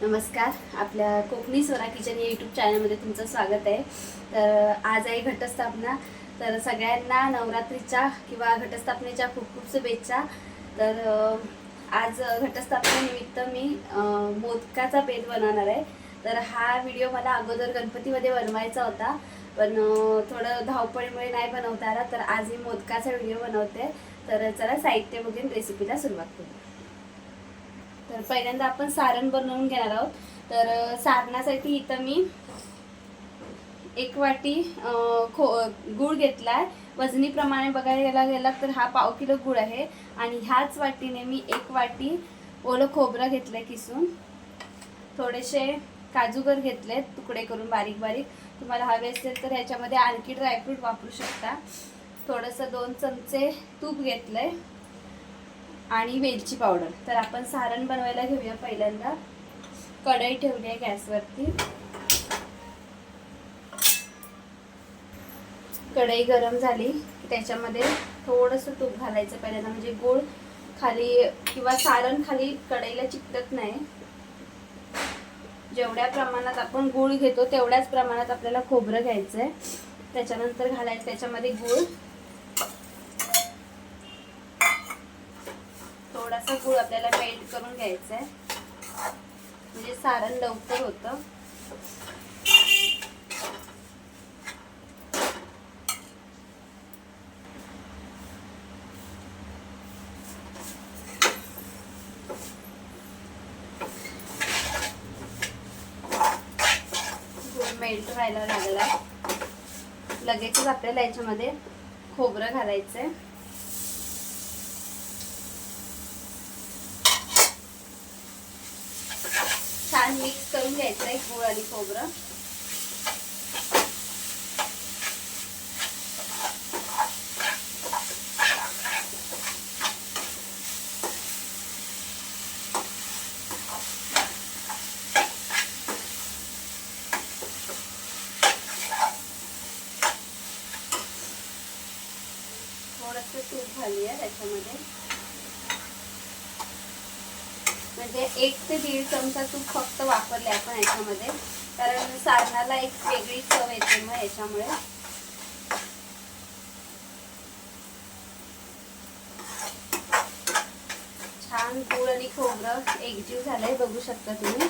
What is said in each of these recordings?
नमस्कार. आपल्या कोकणी स्वरा किचन या यूट्यूब चॅनलमध्ये तुमचं स्वागत आहे. तर आज आहे घटस्थापना. तर सगळ्यांना नवरात्रीच्या किंवा घटस्थापनेच्या खूप खूप शुभेच्छा. तर आज घटस्थापनेनिमित्त मी मोदकाचा बेत बनवणार आहे. तर हा व्हिडिओ मला अगोदर गणपतीमध्ये बनवायचा होता, पण थोडं धावपळीमुळे नाही बनवता आला. तर आज मी मोदकाचा व्हिडिओ बनवते. तर चला साहित्य बघून रेसिपीला सुरुवात करू. तर पहिल्यांदा आपण सारण बनवून घेणार आहोत. तर सारणासाठी इथं मी एक वाटी गूळ घेतलाय. वजनीप्रमाणे बघायला गेला तर हा पाव किलो गूळ आहे. आणि ह्याच वाटीने मी एक वाटी ओलं खोबरं घेतलंय किसून. थोडेसे काजूगर घेतलेत तुकडे करून बारीक बारीक. तुम्हाला हवे असेल तर ह्याच्यामध्ये आणखी ड्रायफ्रूट वापरू शकता. थोडंसं 2 चमचे तूप घेतलंय आणि वेलची पावडर. तर आपण सारण बनवायला घेऊया. पहिल्यांदा कढई ठेवली आहे गॅसवरती. कढई गरम झाली की त्याच्यामध्ये थोडंसं तूप घालायचं पहिल्यांदा, म्हणजे गूळ खाली किंवा सारण खाली कढईला चिकटत नाही. जेवढ्या प्रमाणात आपण गूळ घेतो तेवढ्याच प्रमाणात आपल्याला खोबरं घ्यायचं आहे. त्याच्यानंतर घालायचं त्याच्यामध्ये गूळ. थोडासा गूळ आपल्याला मेल्ट करून घ्यायचा आहे, म्हणजे सारण लवकर होतं. गूळ मेल्ट व्हायला लागला लगेचच आपल्याला याच्यामध्ये खोबरं घालायचं आहे. छान मिक्स करून घ्यायचं आहे गूळ आणि खोबरं. थोडंसं तूप घालूया त्याच्यामध्ये, म्हणजे 1 ते 1.5 चमचा तूप फक्त वापरले आपण याच्यामध्ये, कारण सारणाला एक वेगळी चव येते मग याच्यामुळे. छान गूळ आणि खोबरं एकजीव झालंय, बघू शकता तुम्ही.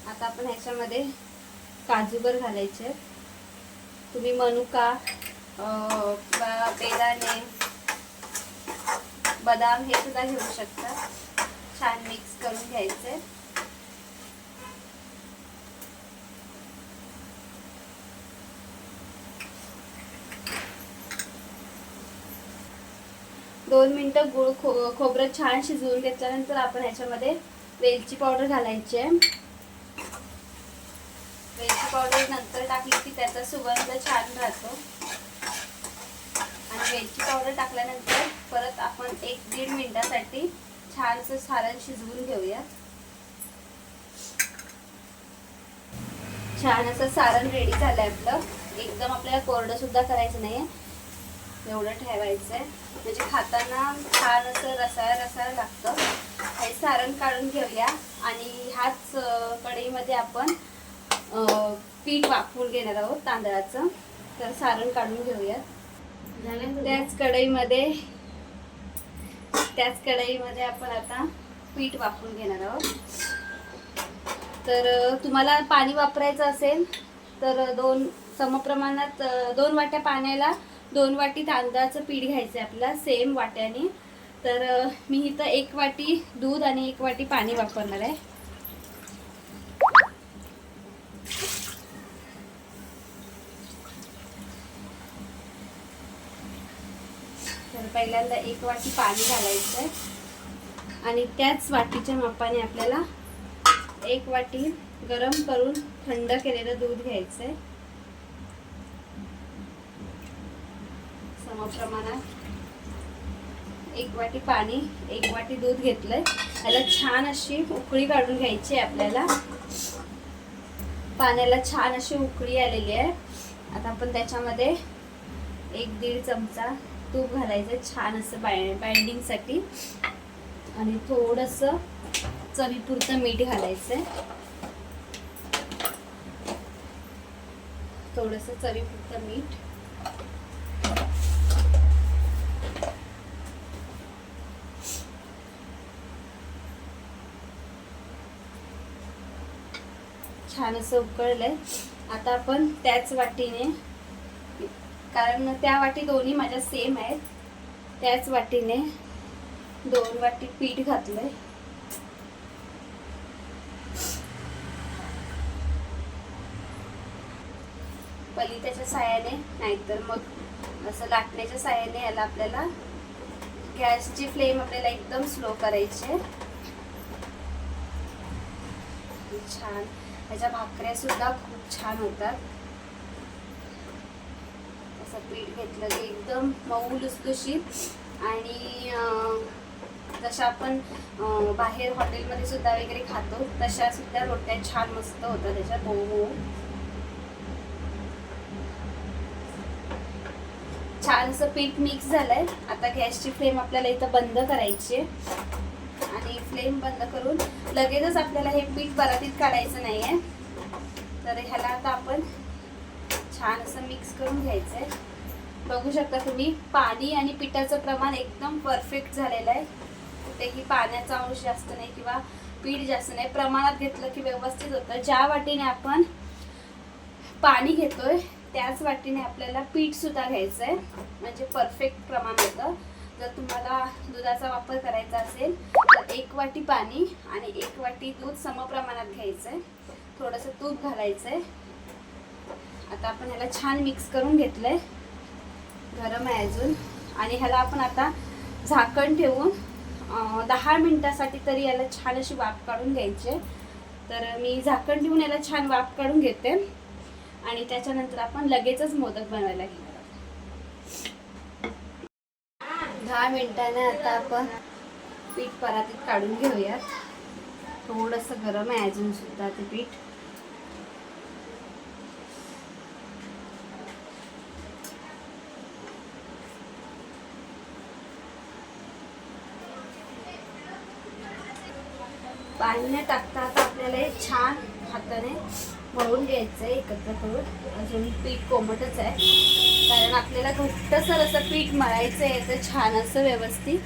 आता आपण ह्याच्यामध्ये काजूगर घालायचे. तुम्ही मनुका, बेदाणे, बदाम हे सुद्धा घेऊ शकता. छान मिक्स करून घ्यायचे. दोन मिनिटं गूळ खोबरं छान शिजवून घेतल्यानंतर आपण ह्याच्यामध्ये वेलची पावडर घालायची आहे. वेलची पावडर नंतर टाकली की त्याचा सुगंध छान राहतो. आणि वेलची पावडर टाकल्यानंतर परत आपण 1-1.5 मिनिटासाठी छानसं सारण शिजवून घेऊया. छान असं सारण रेडी झालंय आपलं. एकदम आपल्याला कोरडं सुद्धा करायचं नाहीये, एवढं ठेवायचं आहे म्हणजे खाताना छान असं रसाळ लागतं. हे सारण काढून घेऊया आणि ह्याच कढईमध्ये आपण पीठ वाफवून घेणार आहोत तांदळाचं. तर सारण काढून घेऊया. त्याच कढईमध्ये आपण आता पीठ वाफवून घेणार आहोत. तर तुम्हाला पाणी वापरायचं असेल तर 2 समप्रमाणात 2 वाट्या पाण्याला 2 वाटी तांदळाचं पीठ घ्यायचं आहे आपल्याला, सेम वाट्याने. तर मी इथं 1 वाटी दूध आणि 1 वाटी पाणी वापरणार आहे. तर पहिल्यांदा 1 वाटी पाणी घालायचं आहे आणि त्याच वाटीच्या मापाने आपल्याला 1 वाटी गरम करून थंड केलेलं दूध घ्यायचं आहे. समप्रमाणात 1 वाटी पाणी 1 वाटी दूध घेतलंय. याला छान अशी उकळी काढून घ्यायची आहे आपल्याला. पाण्याला छान अशी उकळी आलेली आहे. आता आपण त्याच्यामध्ये 1-1.5 चमचा तूप घालायचं छान असं बाइंडिंगसाठी आणि थोडंसं चवीपुरतं मीठ घालायचं, थोडंसं चवीपुरतं मीठ. छान असं उकळलंय. आता आपण त्याच वाटीने, कारण त्या वाटी दोन्ही माझ्या सेम आहेत, त्याच वाटीने 2 वाटी पीठ घातलंय. पलित्याच्या साहाय्याने नाहीतर मग असं लाटण्याच्या साहाय्याने याला आपल्याला गॅसची फ्लेम आपल्याला एकदम स्लो करायची. छान ह्याच्या भाकऱ्या सुद्धा खूप छान होतात. असं पीठ घेतलं की एकदम मऊ लुसलुशीत आणि जसं आपण बाहेर हॉटेलमध्ये सुद्धा वगैरे खातो तशा सुद्धा रोट्या छान मस्त होतात त्याच्यात मऊ मऊ. छान असं पीठ मिक्स झालंय. आता गॅसची फ्लेम आपल्याला इथं बंद करायची आणि फ्लेम बंद करून लगेचच आपल्याला हे पीठ परातीत काढायचं नाहीये. तर ह्याला आता आपण छान असं मिक्स करून घ्यायचंय. बघू शकता तुम्ही पाणी आणि पिठाचं प्रमाण एकदम परफेक्ट झालेलं आहे. कुठेही पाण्याचा अंश जास्त नाही किंवा पीठ जास्त नाही, प्रमाणात घेतलं की व्यवस्थित होतं. ज्या वाटीने आपण पाणी घेतोय त्याच वाटीने आपल्याला पीठ सुद्धा घ्यायचं आहे, म्हणजे परफेक्ट प्रमाण होतं. जर तुम्हाला दुधाचा वापर करायचा असेल तर 1 वाटी पाणी आणि 1 वाटी दूध समप्रमाणात घ्यायचं आहे. थोडंसं तूप घालायचं आहे. आता आपण ह्याला छान मिक्स करून घेतलंय. गरम आहे अजून आणि ह्याला आपण आता झाकण ठेवून 10 मिनिटासाठी तरी याला छान अशी वाफ काढून घ्यायची. तर मी झाकण ठेवून याला छान वाफ काढून घेते आणि त्याच्यानंतर आपण लगेचच मोदक बनवायला घेऊ. 10 मिनिटाने आता आपण पीठ परातीत काढून घेऊयात. थोडंसं गरम आहे अजून सुद्धा ते पीठ. पाणी न टाकता आता आपल्याला हे छान हाताने मळून घ्यायचं आहे एकत्र करून. अजून पीठ कोमटच आहे कारण आपल्याला घट्टसर असं पीठ मळायचं आहे. तर छान असं व्यवस्थित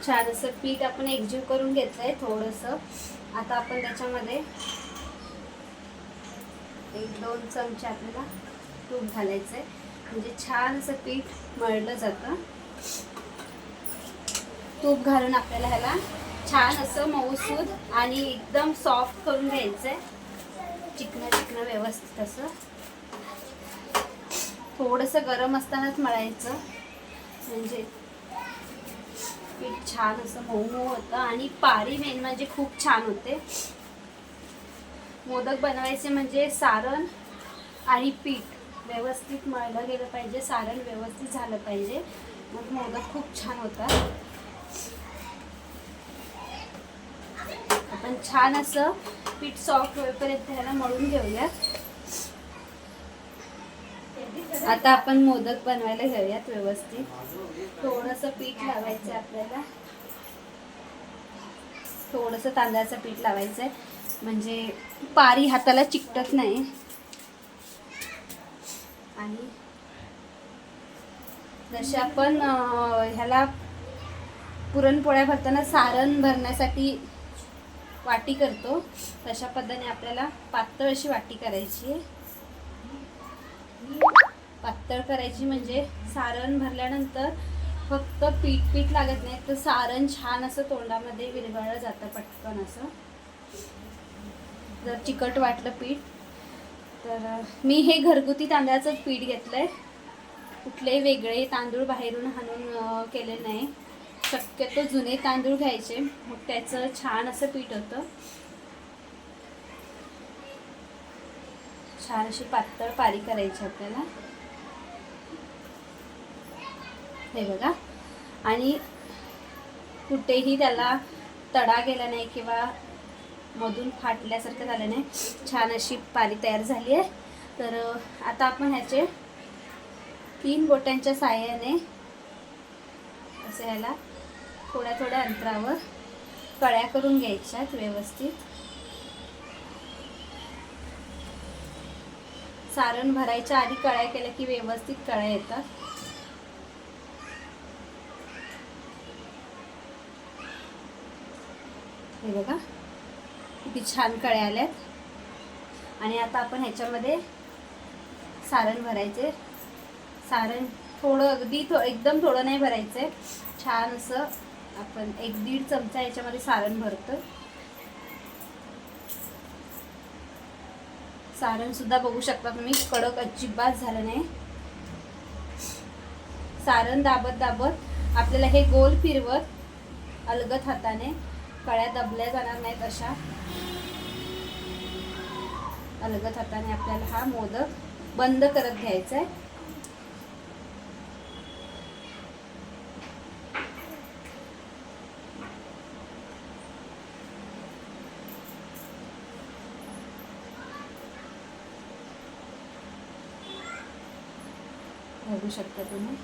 छान असं पीठ आपण एकजीव करून घेतलं आहे थोडंसं. आता आपण त्याच्यामध्ये 1-2 चमचे आपल्याला तूप घालायचं आहे, म्हणजे छान असं पीठ मळलं जातं. तूप घालून आपल्याला ह्याला छान असं मऊसूद आणि एकदम सॉफ्ट करून घ्यायचं आहे. चिकनं चिकनं व्यवस्थित असं. थोडंसं गरम असतानाच मळायचं म्हणजे पीठ छान असं मऊ मऊ होतं आणि पारी मेन म्हणजे खूप छान होते. मोदक बनवायचे म्हणजे सारण आणि पीठ व्यवस्थित मळलं गेलं पाहिजे, सारण व्यवस्थित झालं पाहिजे, मग मोदक खूप छान होतात. आपण छान असं पीठ सॉफ्ट होईपर्यंत ह्याला मळून घेऊयात. आता आपण मोदक बनवायला घेऊयात व्यवस्थित. थोडंसं पीठ लावायचं आहे आपल्याला, थोडंसं तांदळाचं पीठ लावायचं आहे म्हणजे पारी हाताला चिकटत नाही. आणि जसे आपण ह्याला पुरणपोळ्या भरताना सारण भरण्यासाठी वाटी करतो तशा पद्धतीने आपल्याला पातळ अशी वाटी करायची आहे. पातळ करायची म्हणजे सारण भरल्यानंतर फक्त पीठ लागत नाही, तर सारण छान असं तोंडामध्ये विरघळलं जातं पटकन असं. जर चिकट वाटलं पीठ तर मी हे घरगुती तांदळाचं पीठ घेतलंय, कुठलेही वेगळे तांदूळ बाहेरून आणून केले नाही. शक्यतो जुने तांदूळ घ्यायचे, मग त्याचं छान असं पीठ होतं. छान अशी पातळ पारी करायची आपल्याला, हे बघा. आणि कुठेही त्याला तडा गेला नाही किंवा मधून फाटल्यासारखं झालं नाही. छान अशी पारी तयार झाली आहे. तर आता आपण ह्याचे 3 बोटांच्या साहाय्याने असं ह्याला थोड्या थोड्या अंतरावर कळ्या करून घ्यायच्यात व्यवस्थित. सारण भरायच्या आधी कळ्या केल्या की व्यवस्थित कळ्या येतात. हे बघा किती छान कळ्या आल्यात. आणि आता आपण ह्याच्यामध्ये सारण भरायचे. सारण थोडं अगदी एकदम थोडं नाही भरायचंय. छान असं आपण 1-1.5 चमचा याच्यामध्ये सारण भरतो. सारण सुद्धा बघू शकता तुम्ही कडक अजिबात झालं नाही. सारण दाबत दाबत आपल्याला हे गोल फिरवत अलगद हाताने, कळ्या दबल्या जाणार नाहीत अशा अलगद हाताने आपल्याला हा मोदक बंद करत घ्यायचा आहे. बघू शकता तुम्ही.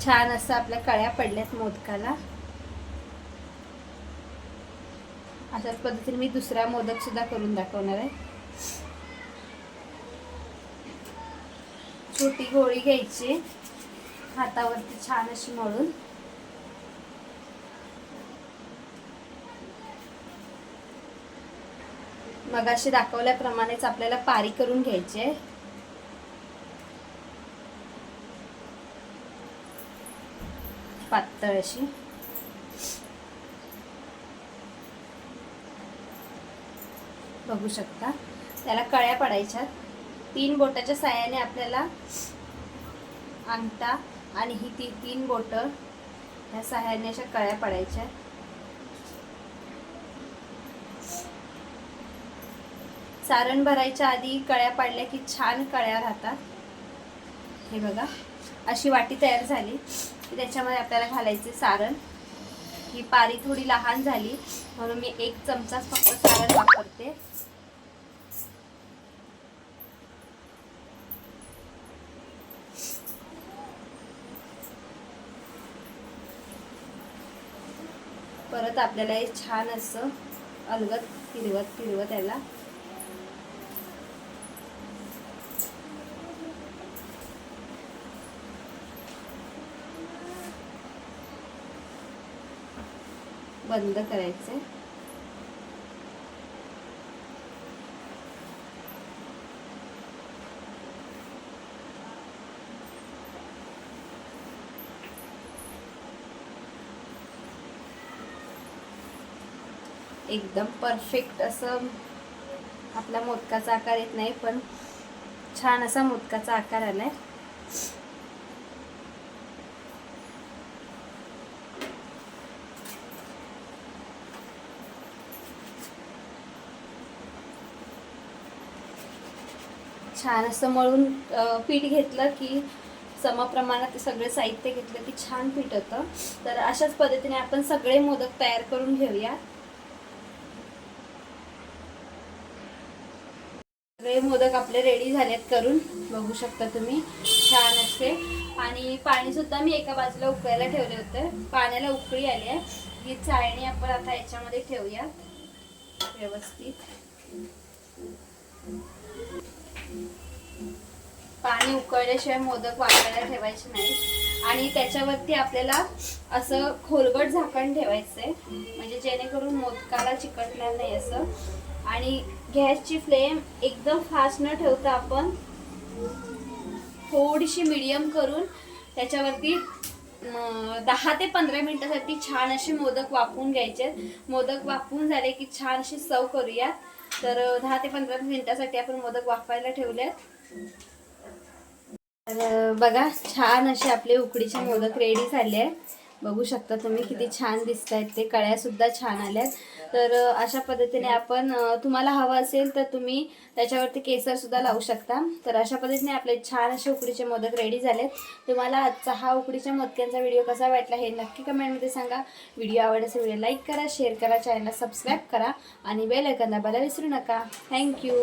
छान असं आपल्या कळ्या पडल्यात मोदकाला. अशाच पद्धतीने मी दुसरा मोदक सुद्धा करून दाखवणार आहे. छोटी गोळी घ्यायची, हातावरती छान अशी मळून मगाशी दाखवल्याप्रमाणेच आपल्याला पारी करून घ्यायची. पातळ अशी. बघू शकता त्याला कळ्या पडायच्या. 3 बोटाच्या साहाय्याने आपल्याला अंगठा आणि ही 3 बोट ह्या साहाय्याने अशा कळ्या पडायच्या. सारण भरायच्या आधी कळ्या पाडल्या की छान कळ्या राहतात. हे बघा अशी वाटी तयार झाली की त्याच्यामध्ये आपल्याला घालायचे सारण. ही पारी थोडी लहान झाली म्हणून मी 1 चमचा फक्त सारण वापरते. परत आपल्याला हे छान असं अलगद फिरवत फिरवत याला बंद करायचे. एकदम परफेक्ट असं आपला मोदकाचा आकार येत नाही, पण छान असा मोदकाचा आकार आलाय. छान असं मळून पीठ घेतलं की समप्रमाणात सगळे साहित्य घेतलं की छान पीठ होतं. तर अशाच पद्धतीने आपण सगळे मोदक तयार करून घेऊया. सगळे मोदक आपले रेडी झालेत करून. बघू शकता तुम्ही छान असे. आणि पाणी सुद्धा मी एका बाजूला उकळायला ठेवले होते. पाण्याला उकळी आली आहे. ही चाळणी आपण आता याच्यामध्ये ठेवूया व्यवस्थित. पाणी उकळल्याशिवाय मोदक वाफायला ठेवायचे नाही. आणि त्याच्यावरती आपल्याला असं खोलगट झाकण ठेवायचंय म्हणजे जेणेकरून मोदकाला चिकटणार नाही असं. आणि गॅसची फ्लेम एकदम फास्ट न ठेवता आपण थोडीशी मीडियम करून त्याच्यावरती 10 ते 15 मिनिटासाठी छान असे मोदक वाफवून घ्यायचे. मोदक वाफवून झाले की छान अशी सर्व करूया. तर 10 ते 15 मिनिटासाठी आपण मोदक वाफायला ठेवलेत. तर बघा छान असे आपले उकडीचे मोदक रेडी झाले आहेत. बघू शकता तुम्ही किती छान दिसत आहेत ते. कळ्या सुद्धा छान आल्यात. तर अशा पद्धतीने आपण तुम्हाला हवं असेल तर तुम्ही त्याच्यावरती केसर सुद्धा लावू शकता. तर अशा पद्धतीने आपले छान असे उकडीचे मोदक रेडी झालेत. तुम्हाला आजचा हा उकडीच्या मोदकांचा व्हिडिओ कसा वाटला हे नक्की कमेंटमध्ये सांगा. व्हिडिओ आवडल्यास व्हिडिओ लाईक करा, शेअर करा, चॅनलला सबस्क्राईब करा आणि बेल आयकॉन दाबायला विसरू नका. थँक्यू.